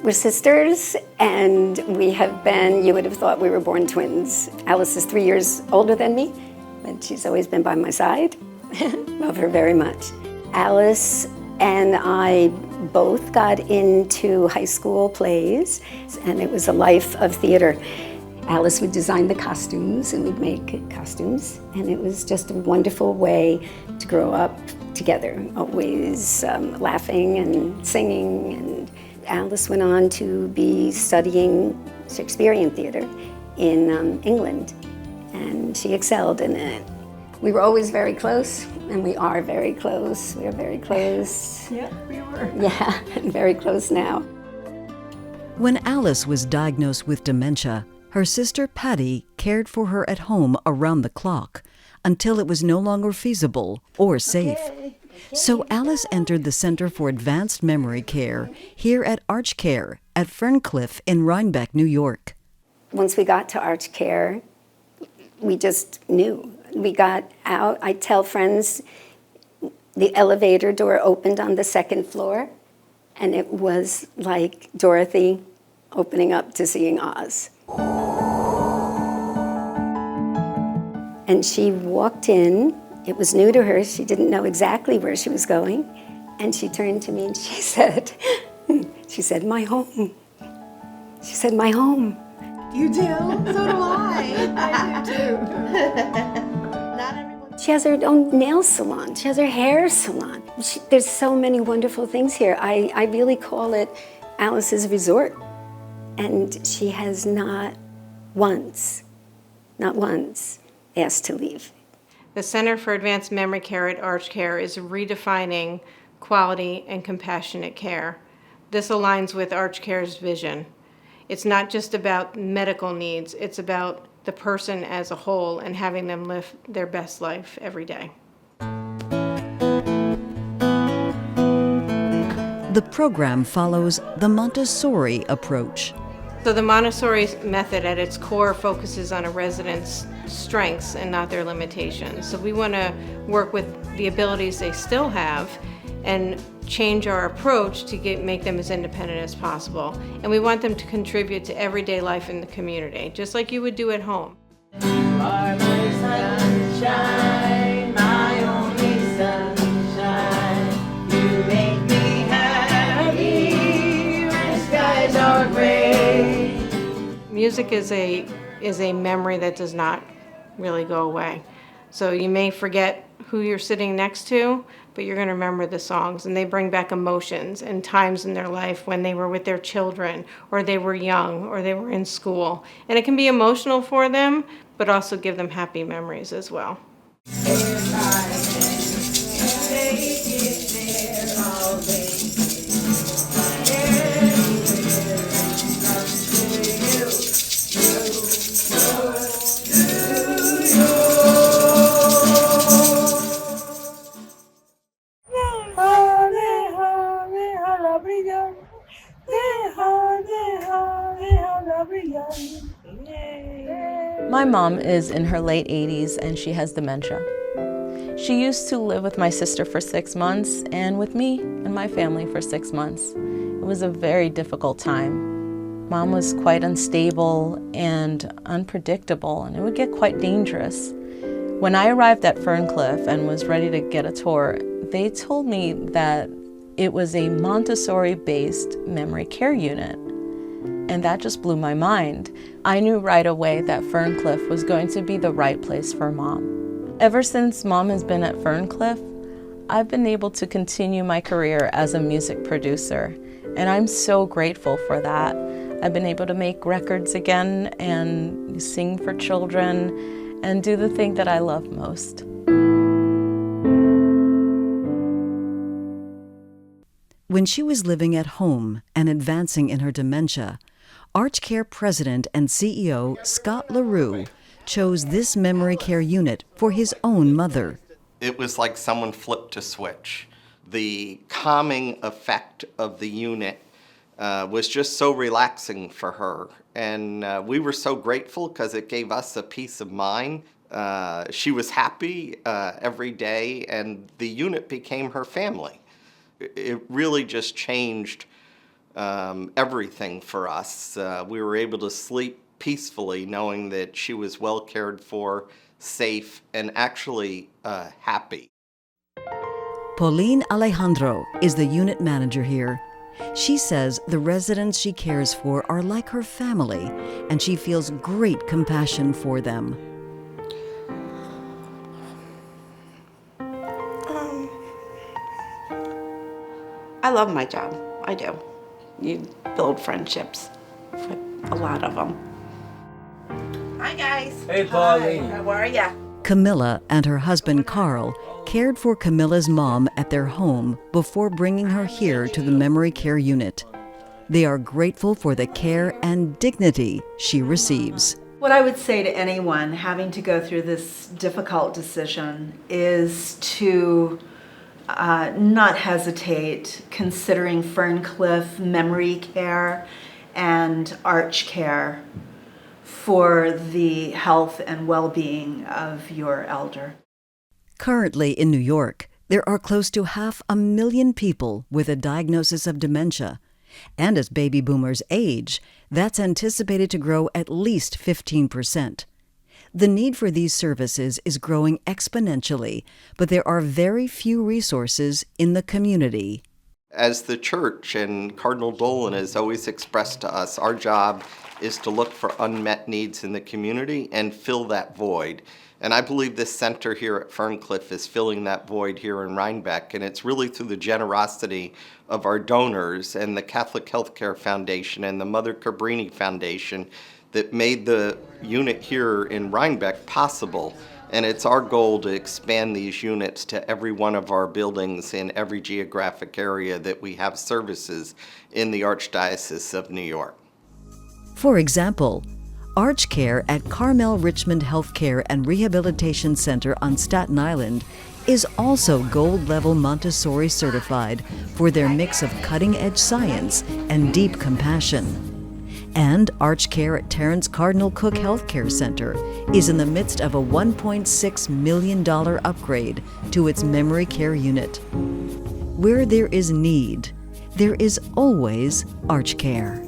We're sisters, and we have been, you would have thought we were born twins. Alice is 3 years older than me, but she's always been by my side. Love her very much. Alice and I both got into high school plays, and it was a life of theater. Alice would design the costumes, and we'd make costumes, and it was just a wonderful way to grow up together, always laughing and singing. And Alice went on to be studying Shakespearean theater in England, and she excelled in it. We were always very close, and we are very close. We are very close. Yeah, we were. Yeah, and very close now. When Alice was diagnosed with dementia, her sister Patty cared for her at home around the clock until it was no longer feasible or safe. So Alice entered the Center for Advanced Memory Care here at ArchCare at Ferncliff in Rhinebeck, New York. Once we got to ArchCare, we just knew. We got out. I tell friends the elevator door opened on the second floor, and it was like Dorothy opening up to seeing Oz. And she walked in. It was new to her. She didn't know exactly where she was going. And she turned to me and she said, my home. She said, my home. You do? So do I. I do too. Not everyone. She has her own nail salon. She has her hair salon. There's so many wonderful things here. I really call it Alice's resort. And she has not once asked to leave. The Center for Advanced Memory Care at ArchCare is redefining quality and compassionate care. This aligns with ArchCare's vision. It's not just about medical needs, it's about the person as a whole and having them live their best life every day. The program follows the Montessori approach. So the Montessori method at its core focuses on a resident's strengths and not their limitations. So we want to work with the abilities they still have and change our approach to make them as independent as possible. And we want them to contribute to everyday life in the community, just like you would do at home. You are my sunshine, my only sunshine. You make me happy when skies are gray. Music is a memory that does not really go away. So you may forget who you're sitting next to, but you're going to remember the songs, and they bring back emotions and times in their life when they were with their children, or they were young, or they were in school. And it can be emotional for them, but also give them happy memories as well. My mom is in her late 80s and she has dementia. She used to live with my sister for 6 months and with me and my family for 6 months. It was a very difficult time. Mom was quite unstable and unpredictable, and it would get quite dangerous. When I arrived at Ferncliff and was ready to get a tour, they told me that it was a Montessori-based memory care unit. And that just blew my mind. I knew right away that Ferncliff was going to be the right place for Mom. Ever since Mom has been at Ferncliff, I've been able to continue my career as a music producer, and I'm so grateful for that. I've been able to make records again and sing for children and do the thing that I love most. When she was living at home and advancing in her dementia, ArchCare President and CEO Scott LaRue chose this memory care unit for his own mother. It was like someone flipped a switch. The calming effect of the unit was just so relaxing for her. And we were so grateful because it gave us a peace of mind. She was happy every day, and the unit became her family. It really just changed everything for us. We were able to sleep peacefully knowing that she was well cared for, safe, and actually happy. Pauline Alejandro is the unit manager here. She says the residents she cares for are like her family, and she feels great compassion for them. I love my job. I do. You build friendships with a lot of them. Hi, guys. Hey, Pauline. Hi, how are ya? Camilla and her husband Carl cared for Camilla's mom at their home before bringing her here to the memory care unit. They are grateful for the care and dignity she receives. What I would say to anyone having to go through this difficult decision is to not hesitate considering Ferncliff Memory Care and ArchCare for the health and well-being of your elder. Currently in New York, there are close to 500,000 people with a diagnosis of dementia. And as baby boomers age, that's anticipated to grow at least 15%. The need for these services is growing exponentially, but there are very few resources in the community. As the church, and Cardinal Dolan has always expressed to us, our job is to look for unmet needs in the community and fill that void. And I believe this center here at Ferncliff is filling that void here in Rhinebeck, and it's really through the generosity of our donors and the Catholic Healthcare Foundation and the Mother Cabrini Foundation that made the unit here in Rhinebeck possible. And it's our goal to expand these units to every one of our buildings in every geographic area that we have services in the Archdiocese of New York. For example, ArchCare at Carmel Richmond Healthcare and Rehabilitation Center on Staten Island is also Gold-Level Montessori certified for their mix of cutting-edge science and deep compassion. And ArchCare at Terrence Cardinal Cook Healthcare Center is in the midst of a $1.6 million upgrade to its memory care unit. Where there is need, there is always ArchCare.